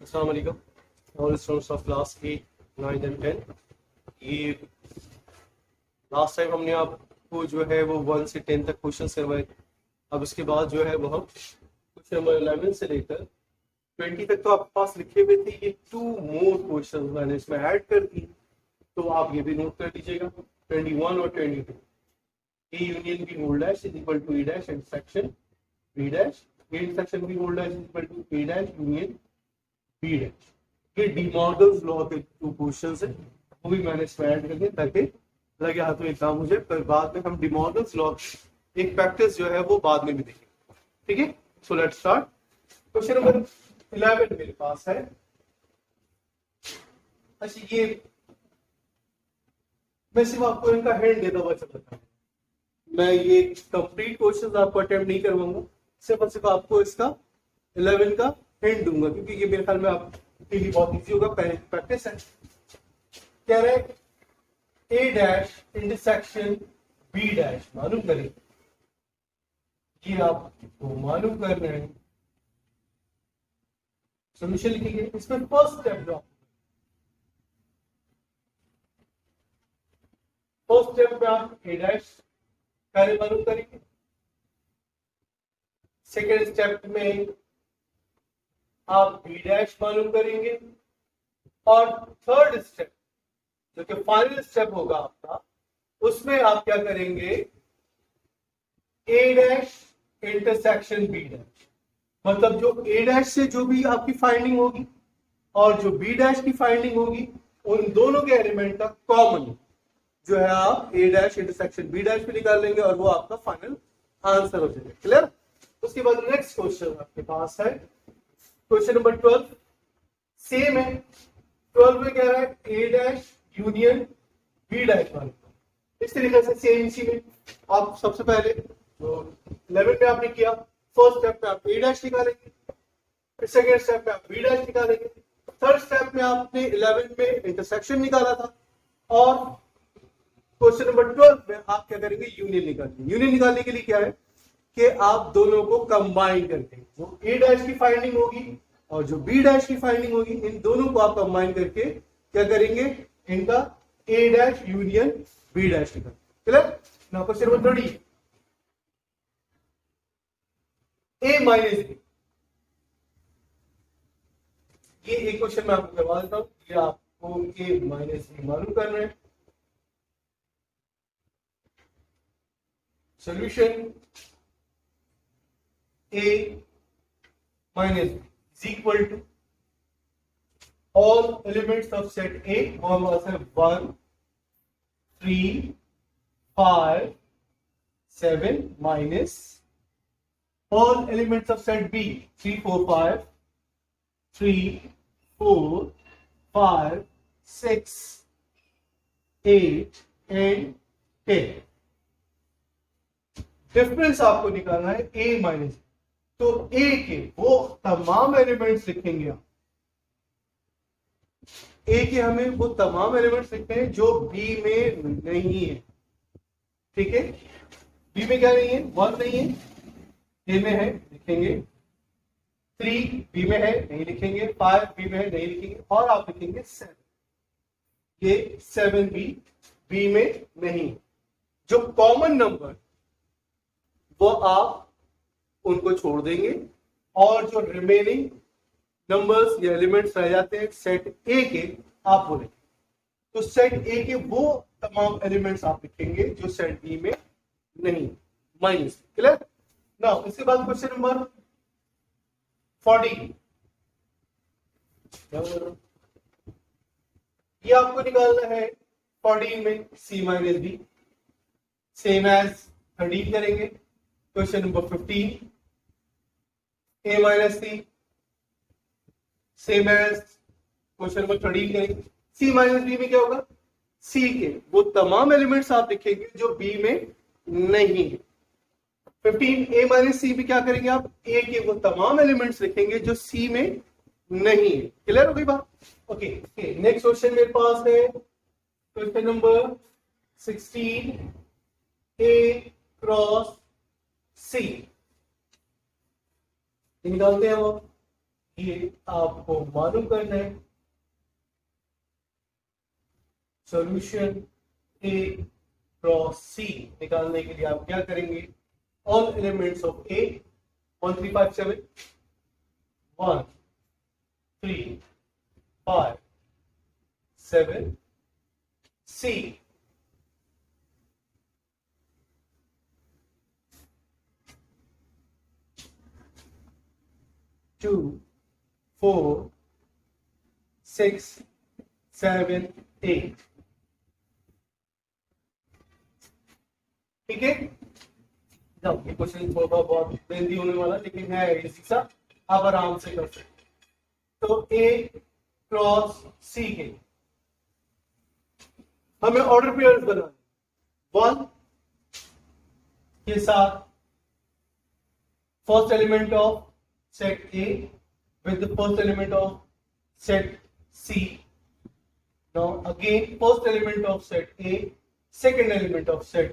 अस्सलाम वालेकुम all students of class 8, 9 and 10। ये लास्ट टाइम हमने आपको जो है वो 1 से 10 तक क्वेश्चन करवाए। अब इसके बाद जो है वो हम क्वेश्चन नंबर 11 से लेकर 20 तक तो आपके पास लिखे हुए थे। ये 2 मोर क्वेश्चन मैंने इसमें ऐड कर दी, तो आप ये भी नोट कर लीजिएगा। 21 और 22, A union B whole dash is equal to A dash intersection B dash, A intersection B whole dash is equal to A dash union B dash. ये डी मॉर्गन्स लॉ के 2 क्वेश्चंस है, वो भी मैंने इसमें ऐड कर दिए ताकि लगे हाथों एग्जाम हो जाए। पर बाद में हम डी मॉर्गन्स लॉ एक प्रैक्टिस जो है वो बाद में भी देखेंगे। ठीक है, so let's start. Question number 11 मेरे पास है। अच्छा, ये मैं सिर्फ आपको इनका हेड देता हुआ चल रहा हूं, मैं ये कंप्लीट क्वेश्चंस आपको अटेम्प्ट नहीं करवाऊंगा, सिर्फ और सिर्फ आपको इसका 11 का हिंट दूंगा, क्योंकि ये मेरे ख्याल में आपके लिए बहुत इजी होगा, पहले प्रैक्टिस है। कह रहे ए डैश इंटरसेक्शन बी डैश मालूम करें, ये आपको मालूम कर रहे हैं। सोल्यूशन लिखेंगे। इसमें फर्स्ट स्टेप में आप ए डैश पहले मालूम करेंगे, सेकेंड स्टेप में आप बी डैश मालूम करेंगे, और थर्ड स्टेप जो कि फाइनल स्टेप होगा आपका, उसमें आप क्या करेंगे, ए डैश इंटरसेक्शन बी डैश। मतलब जो ए डैश से जो भी आपकी फाइंडिंग होगी और जो बी डैश की फाइंडिंग होगी, उन दोनों के एलिमेंट का कॉमन जो है आप A dash intersection B dash पे निकाल लेंगे, और वो आपका फाइनल आंसर हो जाएगा। क्लियर? उसके बाद नेक्स्ट क्वेश्चन आपके पास है क्वेश्चन नंबर 12। सेम है, 12 में कह रहा है ए डैश यूनियन बी डैश वाले। इस तरीके से सेम इसी में आप सबसे पहले तो 11 में आपने किया, फर्स्ट स्टेप में आप ए डैश निकालेंगे, फिर सेकेंड स्टेप में आप बी डैश निकालेंगे, थर्ड स्टेप में आपने 11 में इंटरसेक्शन निकाला था, और क्वेश्चन नंबर 12 में आप क्या करेंगे, यूनियन निकालेंगे। यूनियन निकालने के लिए क्या है कि आप दोनों को कंबाइन करके जो ए डैश की फाइंडिंग होगी और जो बी डैश की फाइंडिंग होगी, इन दोनों को आप कंबाइन करके क्या करेंगे, इनका ए डैश यूनियन बी डैश निकाल। क्लियर? नाउ क्वेश्चन नंबर 30, ए माइनस बी। ये एक क्वेश्चन मैं आपको करवा देता हूं, ये आपको ए माइनस बी मालूम करना है। Solution A minus B is equal to all elements of set A, वो हमारे पास है 1, 3, 5, 7 minus all elements of set B 3, 4, 5, 3, 4, 5, 6, 8 and 10। Difference आपको निकालना है A माइनस, तो A के वो तमाम एलिमेंट्स लिखेंगे आप। A के हमें वो तमाम एलिमेंट्स लिखते हैं जो B में नहीं है। ठीक है, B में क्या नहीं है, 1 नहीं है, A में है लिखेंगे, 3 B में है नहीं लिखेंगे, 5 B में है नहीं लिखेंगे, और आप लिखेंगे 7। ये 7 B में नहीं। जो कॉमन नंबर वो आप उनको छोड़ देंगे, और जो रिमेनिंग नंबर्स या एलिमेंट्स रह जाते हैं सेट ए के, आप वो लिखेंगे। तो सेट ए के वो तमाम एलिमेंट्स आप लिखेंगे जो सेट बी में नहीं, माइनस। क्लियर? नाउ इसके बाद क्वेश्चन नंबर 40, ये आपको निकालना है 14 में सी माइनस बी, सेम एज 13 करेंगे। क्वेश्चन नंबर 15, ए माइनस सी, सेम एज क्वेश्चन नंबर 13 करेंगे। सी माइनस बी में क्या होगा, सी के वो तमाम एलिमेंट्स आप लिखेंगे जो बी में नहीं है। 15 ए माइनस सी में क्या करेंगे आप, ए के वो तमाम एलिमेंट्स लिखेंगे जो सी में नहीं है। क्लियर हो गई बात? ओके, नेक्स्ट क्वेश्चन मेरे पास है क्वेश्चन नंबर 16, ए क्रॉस सी निकालते हैं वो। ये आपको मालूम करना है। सॉल्यूशन ए क्रॉस सी निकालने के लिए आप क्या करेंगे, all elements of A 1 3 5 7 1 3 5 7 C 2 4 6 7 8। ठीक है, ये क्वेश्चन थोड़ा बहुत लेंदी होने वाला लेकिन है इसी सा, आप आराम से कर सकते। तो ए क्रॉस सी के हमें ऑर्डर पेयर्स बनाने, 1 के साथ first element of set A with the first element of set C. Now again first element of set A, second element of set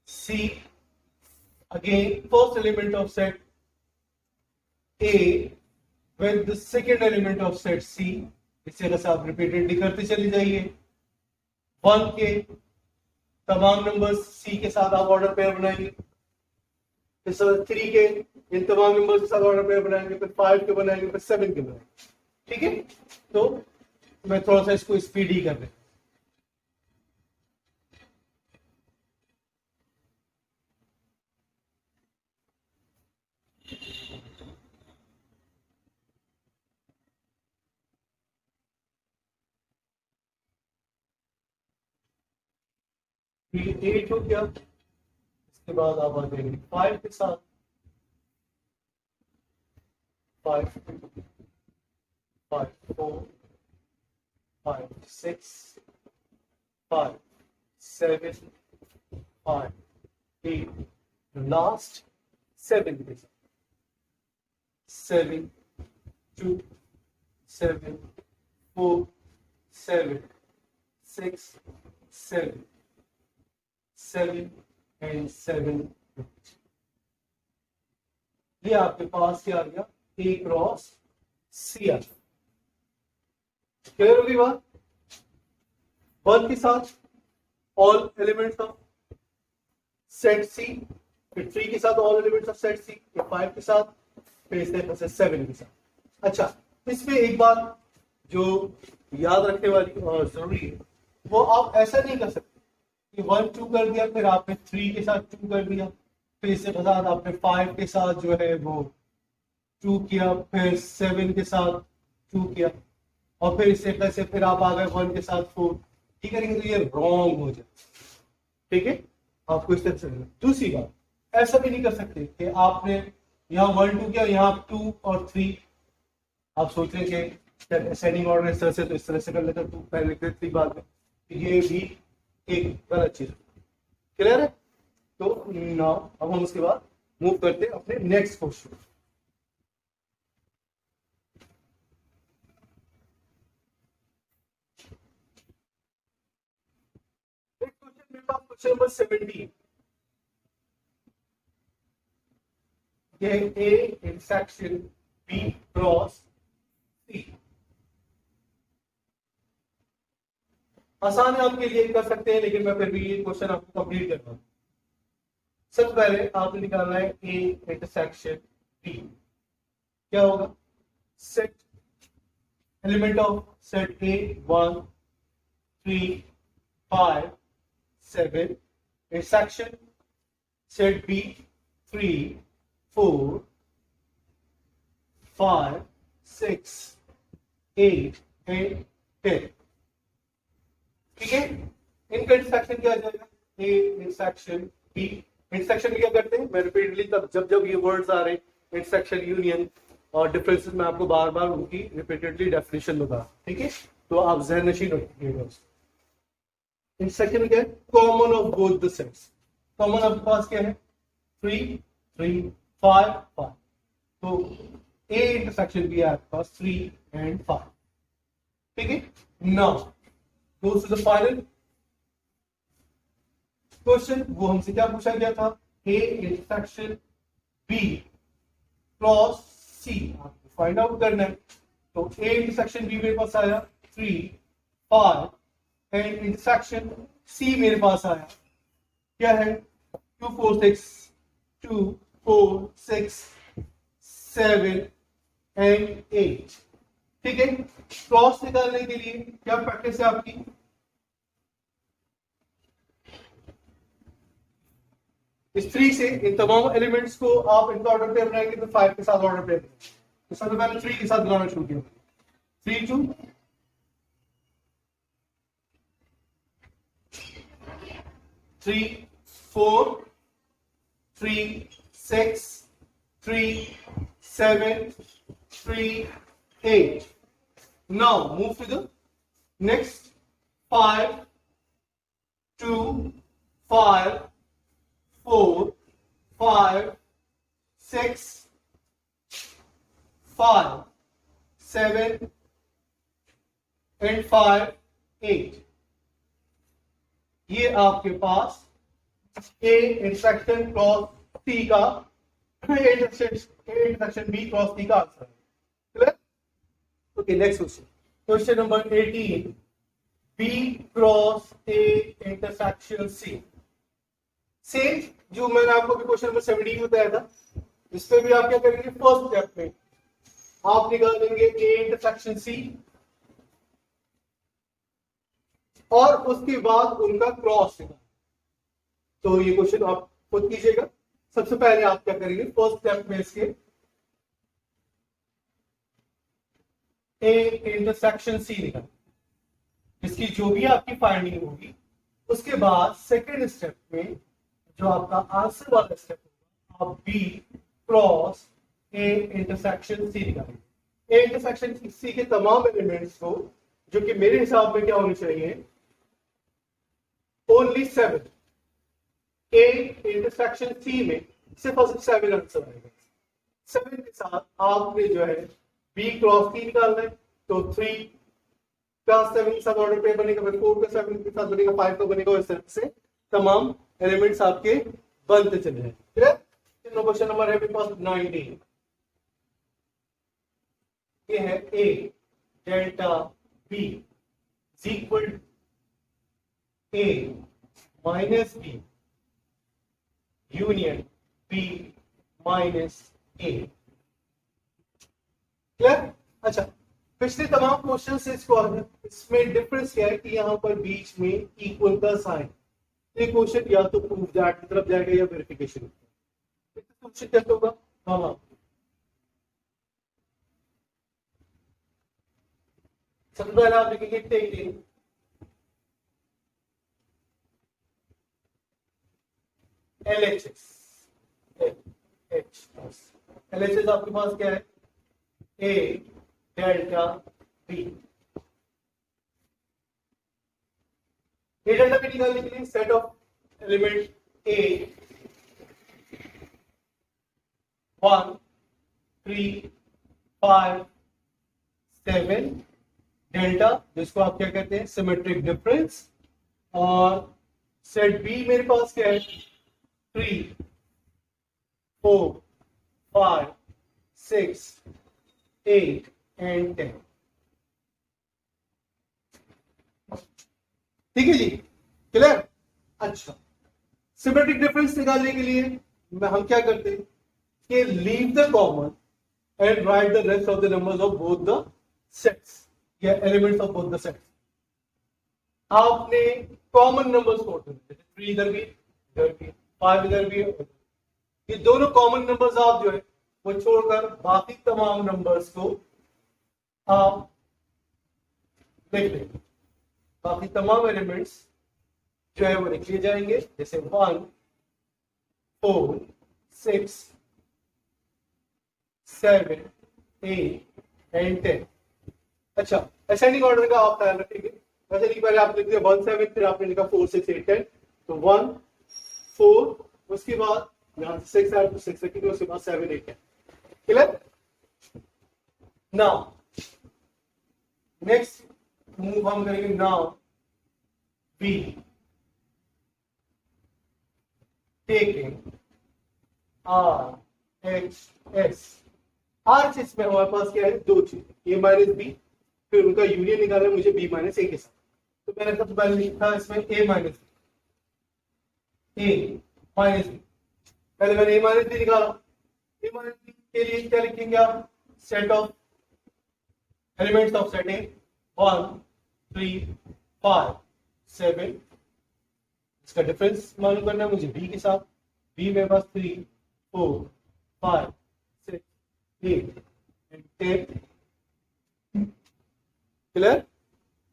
C, again first element of set A with the second element of set C. इस तरह से आप repeatedly करते चले जाइए। 1 के तमाम numbers C के साथ आप ऑर्डर पेयर बनाएंगे, फिर 3 के इन तमाम नंबर्स के साथ ऑर्डर पेयर बनाएंगे, फिर 5 के बनाएंगे, फिर 7 के बनाएंगे। ठीक है, तो मैं थोड़ा सा इसको स्पीडी कर रहा हूं। 8 हो गया, इसके बाद आप आ जाएंगे 5 के साथ, 5 5 4 5 6 5 7 5 8, लास्ट 7 के साथ, 7 2 7 4 7 6 7 7 and 7। ये आपके पास क्या आ गया, ए क्रॉस सी आ। क्लियर होगी बात। 1 के साथ ऑल एलिमेंट्स ऑफ सेट सी, फिर 3 के साथ ऑल एलिमेंट्स ऑफ सेट सी, फिर 5 के साथ, फिर इस तरह से 7 के साथ। अच्छा, इसमें एक बात जो याद रखने वाली और जरूरी है, वो आप ऐसा नहीं कर सकते कि 1 2 कर दिया, फिर आपने 3 के साथ 2 कर दिया, फिर इसके बाद आपने 5 के साथ जो है वो 2 किया, फिर 7 के साथ 2 किया, और फिर इससे कैसे फिर आप आ गए 1 के साथ 4। ठीक करेंगे तो ये रॉन्ग हो जाए। ठीक है, आपको इस तरह से। दूसरी बात, ऐसा भी नहीं कर सकते कि आपने यहाँ 1 2 किया, यहाँ 2 और 3, आप सोच रहे कि असेंडिंग ऑर्डर इस तरह से, तो इस तरह से कर लेते 2 पहले 3 बाद में, ये भी एक गलत चीज। क्लियर है। तो नाउ अब हम उसके बाद मूव करते हैं अपने नेक्स्ट क्वेश्चन। क्वेश्चन नंबर 17, ये ए इंटरसेक्शन बी क्रॉस सी। आसान है आपके लिए, कर सकते हैं, लेकिन मैं फिर भी ये क्वेश्चन आपको कंप्लीट करता हूं। सबसे पहले आपने निकालना है ए इंटरसेक्शन बी। क्या होगा, set element of set A 1 3 5 7, intersection set B 3 4 5 6 8 and 10। ठीक है, इनका इंटरसेक्शन क्या आ जाएगा, ए इंटरसेक्शन बी। इंटरसेक्शन क्या करते हैं, मैं रिपीटली तब जब जब ये वर्ड्स आ रहे हैं, इंटरसेक्शन, यूनियन और डिफरेंसेस, में आपको बार बार उनकी रिपीटेडली डेफिनेशन बता। ठीक है, तो आप ज़हन नशीन रखिएगा। इंटरसेक्शन में क्या है, common of both the sets. Common आपके पास क्या है, 3 3 5 5, तो ए इंटरसेक्शन भी है आपके पास 3 and 5। ठीक है, now goes to the final question। वो हमसे क्या पूछा गया था, A intersection B cross C. Find out करना है। तो ए इंटरसेक्शन बी मेरे पास आया 3 5 एंड इंटरसेक्शन सी मेरे पास आया क्या है 2 4 6 2 4 6 7 एंड 8। ठीक है, क्रॉस निकालने के लिए क्या प्रैक्टिस है आपकी, इस 3 से इन तमाम एलिमेंट्स को आप इनका ऑर्डर पेयर बनाएंगे तो 5 के साथ ऑर्डर पेयर, तो सबसे पहले 3 के साथ बनाना शुरू किया 3 2 3 4 3 6 3 7 3 8। Now move to the next 5 2 5 4 5 6 5 7 and 5 8। ये आपके पास ए इंटरसेक्शन क्रॉस टी का इंटरसेक्शन बी क्रॉस टी का आंसर है। Clear? Okay, next question, question number 18, B cross A intersection C. Same जो मैंने आपको भी क्वेश्चन नंबर 17 बताया था, इस पे भी आप क्या करेंगे, फर्स्ट स्टेप में आप निकालेंगे ए इंटरसेक्शन सी और उसके बाद उनका क्रॉस निकाल। तो ये क्वेश्चन आप खुद कीजिएगा। सबसे पहले आप क्या करेंगे, फर्स्ट स्टेप में इसके ए इंटरसेक्शन सी निकाल, इसकी जो भी आपकी फाइंडिंग होगी, उसके बाद सेकेंड स्टेप में जो आपका आंसर वाला स्टेप होगा, आप B cross A intersection C निकालेंगे। ए इंटरसेक्शन सी के तमाम एलिमेंट्स को, जो कि मेरे हिसाब में क्या होने चाहिए, ओनली 7। ए इंटरसेक्शन सी में सिर्फ और सिर्फ 7 आंसर आएगा। 7 के साथ आपने जो है बी क्रॉस सी निकालना है, तो 3 का 7 के साथ ऑर्डर पे बनेगा, फिर 4 का 7 के साथ बनेगा, 5 का बनेगा, इस तरह से तमाम एलिमेंट्स आपके बनते चले हैं। क्वेश्चन नंबर है मेरे पास 19, ये है A delta B is equal A minus B union B minus A. Clear? अच्छा, पिछले तमाम क्वेश्चन से इसमें डिफरेंस क्या है कि यहां पर बीच में इक्वल का साइन, ये क्वेश्चन या तो प्रूफ दैट की तरफ जाएगा या वेरिफिकेशन क्वेश्चन कैसे होगा। हाँ, सबसे पहले आप लिखेंगे टेकिंग LHS। LHS आपके पास क्या है, A delta B. A delta B निकालने के लिए set of element A 1 3 5 7 delta, जिसको आप क्या कहते हैं, सिमेट्रिक डिफरेंस। और सेट बी मेरे पास क्या है, 3 4 5 6 8 एंड 10। ठीक है जी, क्लियर? अच्छा, सिमेट्रिक डिफरेंस निकालने के लिए हम क्या करते हैं कि leave the common and write the rest of the numbers of both the sets या elements of both the sets. आपने कॉमन नंबर्स को 3 इधर भी 5 इधर भी, ये दोनों कॉमन नंबर्स आप जो है वो छोड़कर बाकी तमाम नंबर्स को आप लिख लेंगे। बाकी तमाम एलिमेंट्स जो है वो लिख लिए जाएंगे, जैसे 1 4 6 7 8 एंड 10। अच्छा, असेंडिंग ऑर्डर का आप ख्याल रखेंगे। वैसे नहीं, पहले आप लिख दिया 1 7, फिर आपने लिखा 4 6 8 10, तो 1 4, उसके बाद यहां से 6 आया तो 6 रखेंगे, उसके बाद 7 8 10। क्लियर? नाउ नेक्स्ट मूव हम करेंगे, now be taking RHS RHS में हमारे पास क्या है, दो चीज, A माइनस बी, फिर उनका यूनियन निकालना है मुझे B माइनस ए के साथ। तो मैंने सबसे पहले लिखा इसमें A माइनस बी, पहले मैंने A माइनस बी निकाला। A माइनस बी के लिए क्या लिखेंगे आप, set of elements of set A 1 3 5 7, इसका डिफरेंस मालूम करना है मुझे B के साथ। B मेरे पास 3 4 5 6 8 एंड 10, क्लियर।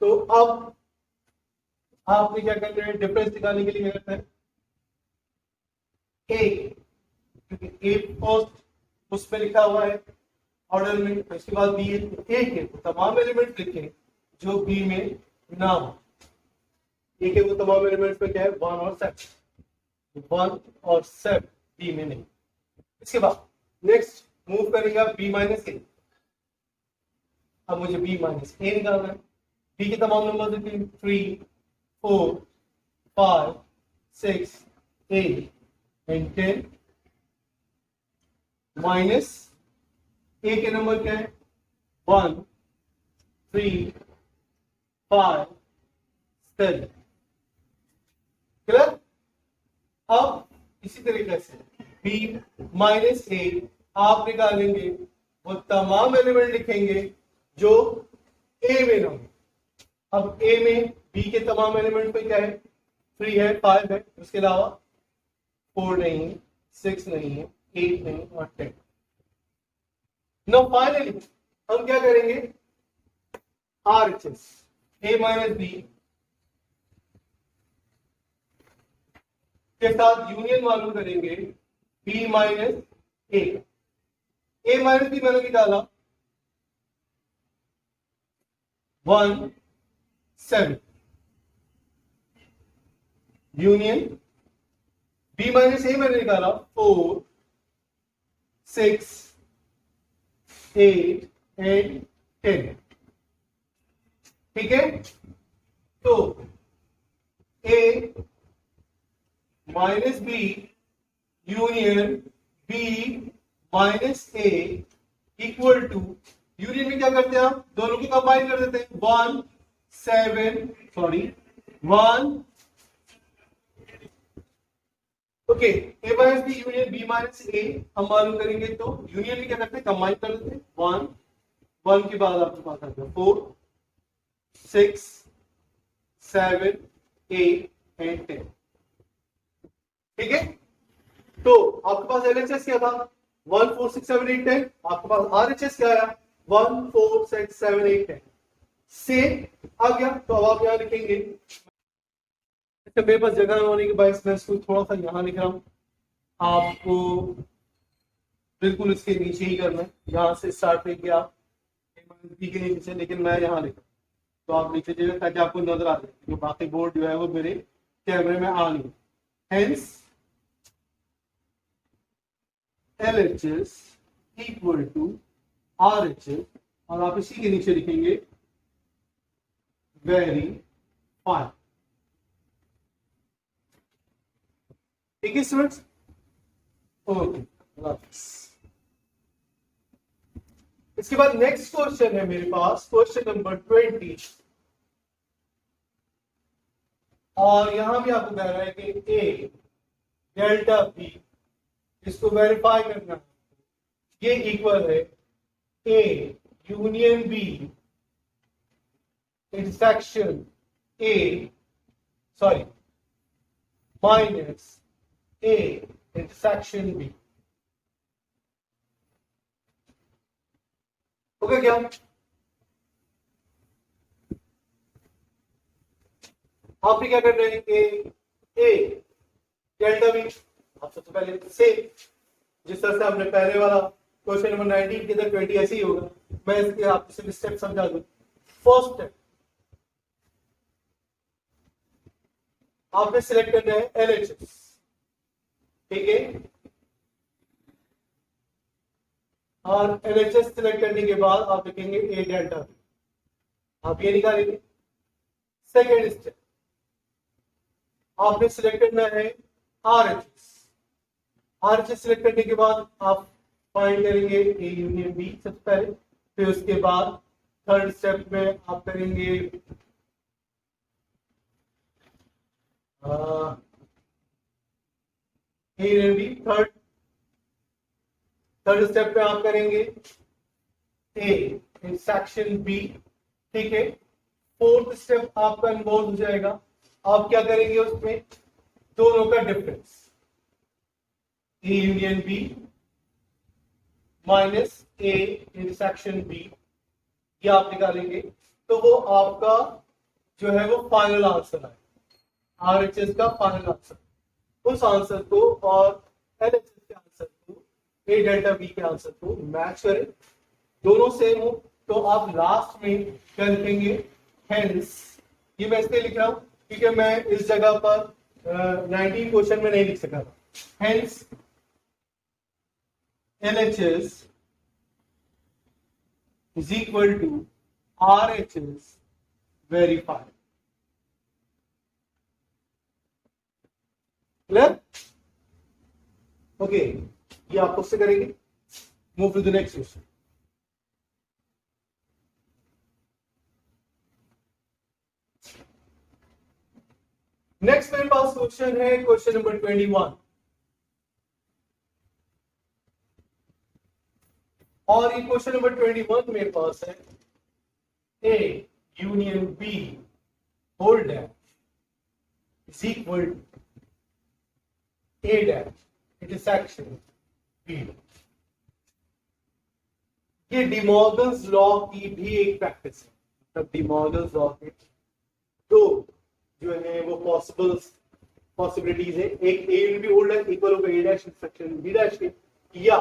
तो अब आपने क्या करना है, डिफरेंस निकालने के लिए क्या करते हैं, ए, क्योंकि ए फर्स्ट उस पे लिखा हुआ है ऑर्डर में, इसके बाद बी है, तो ए के वो तमाम एलिमेंट लिखें जो बी में ना हो। ए के वो तमाम एलिमेंट्स पे क्या है, 1 और 7, 1 और 7 बी में नहीं। इसके बाद नेक्स्ट मूव करेगा बी माइनस ए। अब मुझे बी माइनस ए निकालना है। बी के तमाम नंबर देते हैं 3 4 5 6 8 एंड 10, माइनस ए के नंबर क्या है, 1 3 5 7, क्लियर। अब इसी तरीके से बी माइनस ए आप निकालेंगे, वो तमाम एलिमेंट लिखेंगे जो ए में ना हो। अब ए में बी के तमाम एलिमेंट पे क्या है, 3 है 5 है, उसके अलावा 4 नहीं है, 6 नहीं है, 8 नहीं और 10। नाउ फाइनली हम क्या करेंगे, RHS A माइनस बी के साथ यूनियन मालूम करेंगे B minus A. A minus B मैंने निकाला 1 7, यूनियन B माइनस ए मैंने निकाला 4 6 8 एंड 10, ठीक है। तो A minus B union B minus A equal to, union में क्या करते हैं आप, दोनों की कंबाइन कर देते हैं, 1 okay. A minus B union B minus A हम मालूम करेंगे, तो यूनियन में क्या करते हैं, कंबाइन कर देते हैं, 1 1 के बाद आपके पास आ गया 4 6 7 8 एंड 10, ठीक है। तो आपके पास LHS क्या था, 1 4 6 7 8 10, आपके पास RHS क्या आया, 1 4 6 7 8 10, से आ गया। तो अब आप यहां लिखेंगे, मेरे पास जगह होने के बाद मैं इसको थोड़ा सा यहां लिख रहा हूं, आपको बिल्कुल इसके नीचे ही करना है, यहां से स्टार्ट लेके आप बी के नीचे, लेकिन मैं यहाँ लिखा तो आप नीचे जाइए ताकि आपको नजर आ जाए, जो बाकी बोर्ड जो है वो मेरे कैमरे में आ नहीं। Hence LHS equal to RHS, और आप इसी के नीचे लिखेंगे वेरी फाइन, ठीक है स्टूडेंट्स, ओके। इसके बाद नेक्स्ट क्वेश्चन है मेरे पास, क्वेश्चन नंबर 20, और यहां भी आपको कह रहा है कि ए डेल्टा बी, इसको वेरीफाई करना है, ये इक्वल है A union B intersection A, sorry minus A intersection B, okay क्या। आपने क्या करना है, ए डेल्टा बी, आप सबसे पहले से जिस तरह से आपने पहले वाला क्वेश्चन नंबर 19 के अंदर 20 ऐसे ही होगा, मैं इसके आपको सिर्फ स्टेप समझा दूं। फर्स्ट स्टेप आपने सिलेक्ट करना है LHS, ठीक है, और LHS सिलेक्ट करने के बाद आप लिखेंगे ए डेल्टा बी, आप ये निकालेंगे। सेकेंड स्टेप आपने सिलेक्ट करना है RHS, RHS सिलेक्ट करने के बाद आप फाइंड करेंगे ए यूनियन बी सबसे पहले, फिर उसके बाद थर्ड स्टेप में आप करेंगे A union B. Third step पे आप करेंगे ए इंटरसेक्शन बी, ठीक है। फोर्थ स्टेप आपका इन्वॉल्व हो जाएगा, आप क्या करेंगे उसमें दोनों का difference, A union B minus A intersection B, ये आप निकालेंगे। तो वो आपका जो है वो फाइनल आंसर है, आरएचएस का फाइनल आंसर। उस आंसर को और एलएचएस के आंसर को, ए डेल्टा बी के आंसर को मैच करें, दोनों सेम हो, तो आप लास्ट में क्या लिखेंगे, हेंस। ये मैं इसलिए लिख रहा हूं क्योंकि मैं इस जगह पर 19 क्वेश्चन में नहीं लिख सका था। Hence LHS is equal to RHS verified. Clear? Okay, ये आप उससे करेंगे। Move to the next question. Next मेरे पास क्वेश्चन है, क्वेश्चन नंबर 21, और ये क्वेश्चन नंबर 21 मेरे पास है, A union B whole dash is equal A dash intersection B. ये डिमॉर्गन्स लॉ की भी एक प्रैक्टिस है, मतलब डिमॉर्गन्स लॉ के दो जो है वो पॉसिबिलिटीज है, एक A union B whole dash equal होगा A dash intersection B dash के, या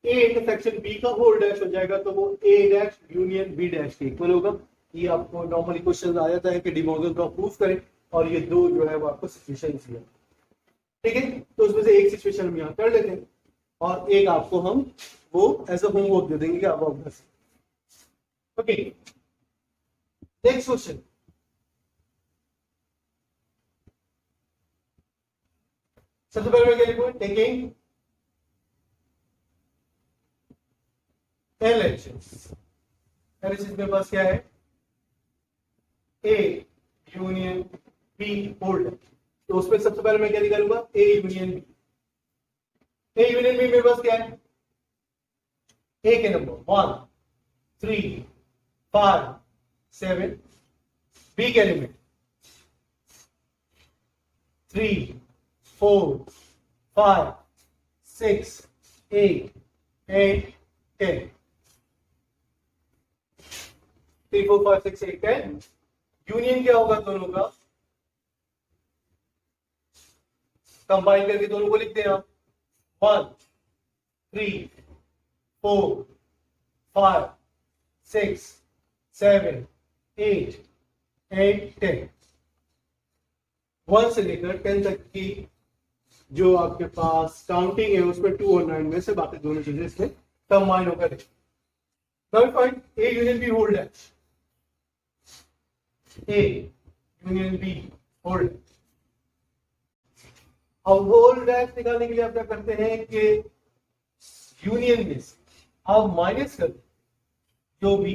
ए इंटरसेक्शन बी का होल डैश हो जाएगा तो वो A dash union B dash के इक्वल होगा। ये आपको नॉर्मली क्वेश्चन आ जाता है कि डिमॉर्गन लॉ प्रूव करें, और ये दो जो है वो आपको सिचुएशन दिया, ठीक है। तो उसमें से एक सिचुएशन हम यहाँ कर लेते हैं और एक आपको हम वो एज अ होमवर्क दे देंगे कि आप कर सकते। Okay, next question. सबसे पहले मैं क्या लिखूं, टेकिंग LHS मेरे पास क्या है, A union B whole dash, तो उसमें सबसे पहले मैं क्या निकालूंगा, A union B. A union B मेरे पास क्या है, ए के नंबर 1 3 5 7, बी के एलिमेंट 3 4 5 6 8 8 10, 3 4 5 6 8 10। यूनियन क्या होगा दोनों का, कंबाइन करके दोनों को लिखते हैं आप, 1 3 4 5 6 7 8 8 10। 1 से लेकर 10 तक की जो आपके पास काउंटिंग है उसमें 2 और 9 में से बाकी दोनों चीजें इसमें कंबाइन होकर find A union B whole dash, A union B whole dash. अब होल डैश निकालने के लिए आप क्या करते हैं कि यूनियन में से आप माइनस कर जो भी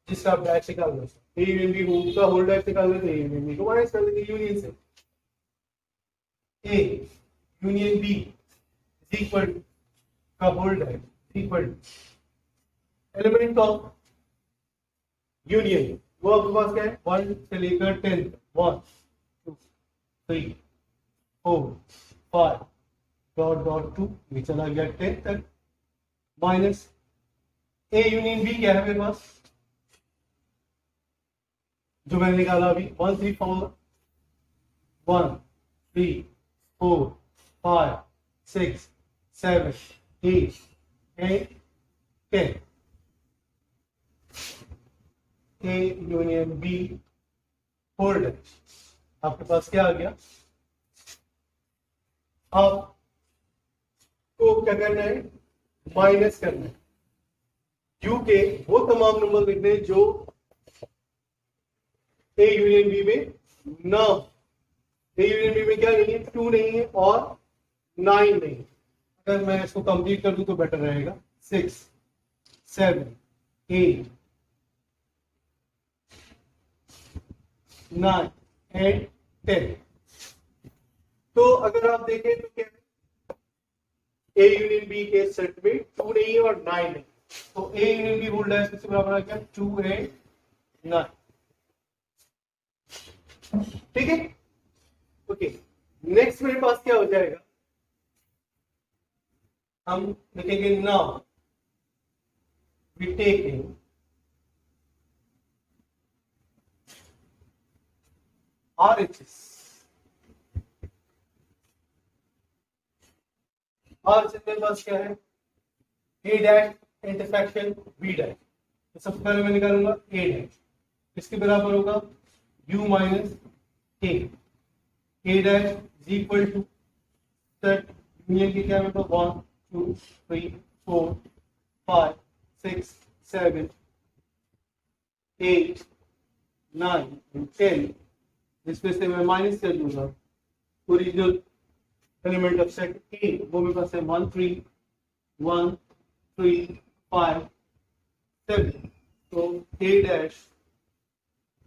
जिसका आप डैश निकाल लो, ए यूनियन बी का होल डैश निकाल लेते हैं, ए यूनियन बी को माइनस कर देंगे यूनियन से। A union B is equal का whole dash equal element of union, वो आपके पास क्या है, 1 से लेकर 10, 1 2 3 4 5 डॉट डॉट 2, ये चला गया 10 तक, माइनस ए यूनियन बी क्या है मेरे पास, जो मैंने निकाला अभी 1 3 4 1 3 4 5 6 7 8 8 10, A union B whole dash. आपके पास क्या आ गया, आपको क्या करना है, माइनस करना है यू के वो तमाम नंबर लिखने जो ए यूनियन बी में ना, ए यूनियन बी में क्या नहीं है, 2 नहीं है और 9 नहीं है। अगर मैं इसको कंप्लीट कर दूं तो बेटर रहेगा। 6 7 8 9 एंड 10। तो अगर आप देखें तो क्या है, ए यूनियन बी के सेट में 2 नहीं है और 9 नहीं, तो ए यूनियन बी होल्ड है इसके बराबर आ गया 2 एंड 9। ठीक है, ओके। नेक्स्ट मेरे पास क्या हो जाएगा, हम लिखेंगे now we taking RHS। RHS मेरे पास क्या है, A dash intersection B dash. तो सबसे पहले मैं निकालूंगा A डैश, इसके बराबर होगा U minus A। A dash is equal to set union की क्या मतलब 1 2 3 4 5 6 7 8 9 10। इसमें से मैं माइनस कर दूंगा ओरिजिनल एलिमेंट ऑफ सेट ए, वो मेरे पास है 1 3 1 3 5 7। तो ए डैश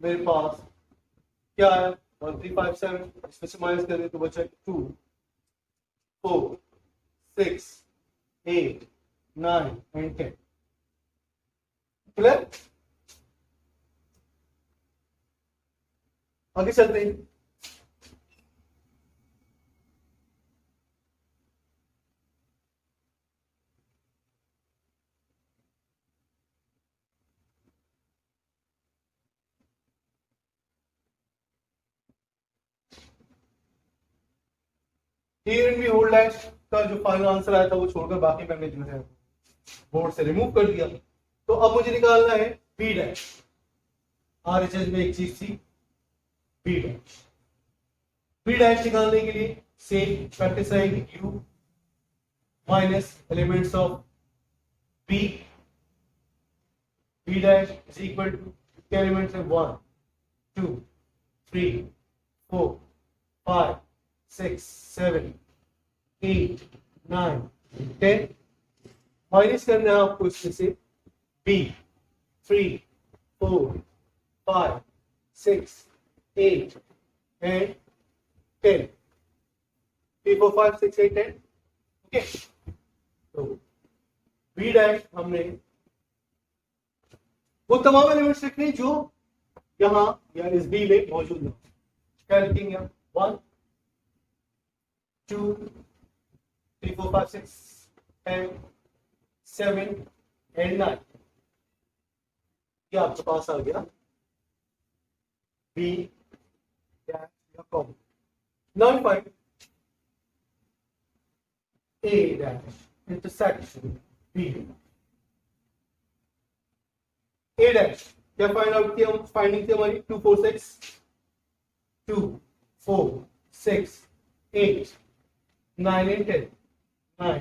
मेरे पास क्या है 1 3 5 7, इसमें से माइनस करें तो बचा 2 4 6 8 9 एंड 10। क्लियर? आगे चलते हैं। Here we hold dash का जो फाइनल आंसर आया था वो छोड़कर बाकी मैंने जो है बोर्ड से रिमूव कर दिया। तो अब मुझे निकालना है बी डैश। आरएचएस में एक चीज थी बी डैश। बी डैश निकालने के लिए सेम प्रैक्टिस आएगी, U minus elements of B. B dash is equal to elements है 1 2 3 4 5 6 7 8 9 10। माइनस करना है आपको इसमें से बी 3 4 5 6 8 एंड 10। 3 4 5 6 8 10। ओके, तो बी डैश हमने वो तमाम एलिमेंट्स लिखने जो यहां या इस बी में मौजूद है। क्या लिखेंगे हम 1 2 3 4 5 6 10 7 एंड 9। ये आपके पास आ गया बी डैश या कॉमन। नाउ फाइंड ए डैश इंटरसेक्शन बी। ए डैश क्या फाइंड आउट किया, फाइंडिंग थी हमारी 2 4 6 2 4 6 8 9 एंड 10 9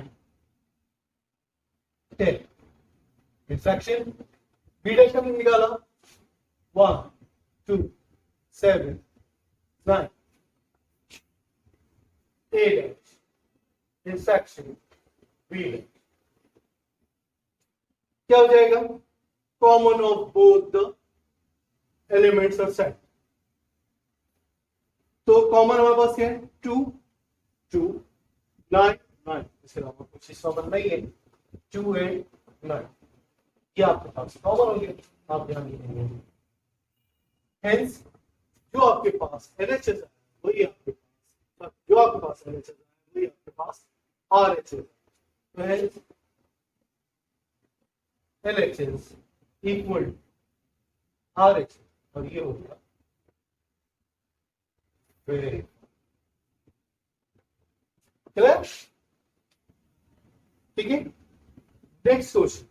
10। इंटरसेक्शन बी डैश हमने निकाला 1 2 7 9। ए डैश इंटरसेक्शन बी डैश क्या हो जाएगा, common of both the elements of set. तो कॉमन हमारे पास क्या है 2 2 9 9, इसके अलावा कुछ हिस्सा बनना ही है 2 एंड 9। ये आपके पास कॉमन हो गया, आप ध्यान देंगे। हेंस जो आपके पास एलएचएस है वही आपके पास, जो आपके पास एलएचएस है वही आपके पास आरएचएस है। तो हेंस एलएचएस इक्वल आरएचएस, और ये हो गया क्लियर? ठीक है, next question.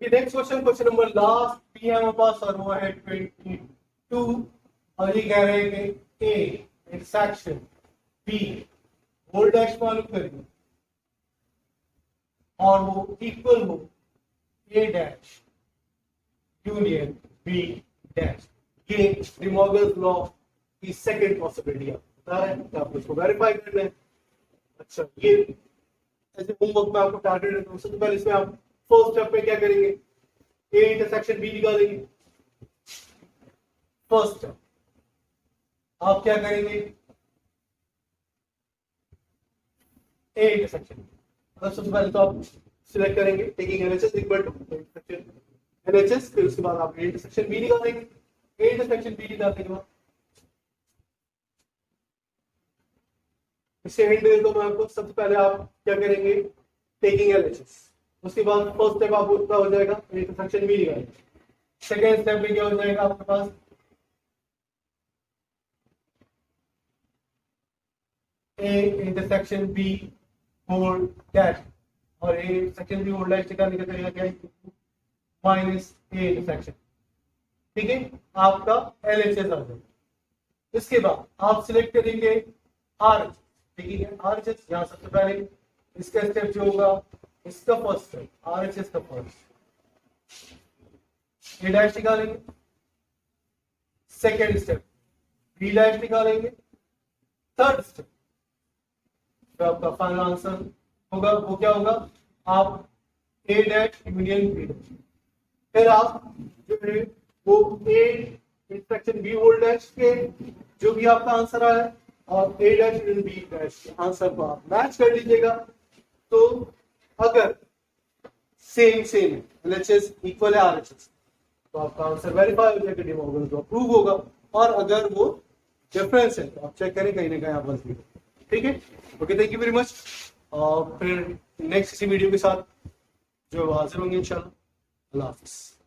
Next question, question number last भी है हमारे पास और वो है 22। और ये कह रहे हैं कि A intersection B whole dash मालूम करेंगे और वो इक्वल हो A dash union B dash. ये डी मॉर्गन्स लॉ की सेकंड पॉसिबिलिटी आप बता रहे हैं, तो आपको इसको वेरीफाई करना है। अच्छा, ये ऐसे होमवर्क में आपको टारगेट देता हूं। सबसे पहले इसमें आप फर्स्ट स्टेप पे क्या करेंगे, ए इंटरसेक्शन बी निकालेंगे। फर्स्ट स्टेप आप क्या करेंगे, ए इंटरसेक्शन, मतलब सबसे पहले तो आप सिलेक्ट करेंगे taking LHS equal to intersection LHS, फिर उसके बाद आप इंटरसेक्शन बी निकालेंगे। ए इंटरसेक्शन बी निकालने के बाद इसे हिंट दे दो मैं आपको। सबसे पहले आप क्या करेंगे, टेकिंग एलएचएस, उसके बाद फर्स्ट स्टेप आपको क्या हो जाएगा, इंटरसेक्शन बी निकालेंगे। सेकेंड स्टेप में क्या हो जाएगा आपके पास, A intersection B whole dash, और A intersection B whole dash निकालने का तरीका क्या है, माइनस ए इंटरसेक्शन। ठीक है, आपका एलएचएस आ जाएगा। इसके बाद आप सिलेक्ट करेंगे आरएचएस। ठीक है, आरएचएस यहां सबसे पहले इसका स्टेप जो होगा, इसका फर्स्ट स्टेप आरएचएस का फर्स्ट ए डैश निकालेंगे। सेकेंड स्टेप बी डैश निकालेंगे। थर्ड स्टेप जो आपका फाइनल आंसर होगा वो क्या होगा, आप A dash union B dash. फिर आप जो है वो A intersection B whole dash के जो भी आपका आंसर आया और A dash union B dash के आंसर को आप मैच कर लीजिएगा। तो अगर सेम एलएचएस इक्वल है आरएचएस तो आपका आंसर वेरीफाई हो जाएगा, डी मॉर्गन लॉ प्रूव होगा। और अगर वो डिफरेंस है तो आप चेक करें कहीं ना कहीं आप बस भी। ठीक है, okay, thank you very much. और फिर नेक्स्ट किसी वीडियो के साथ जो हाजिर होंगे इंशाल्लाह। अल्लाह हाफिज़।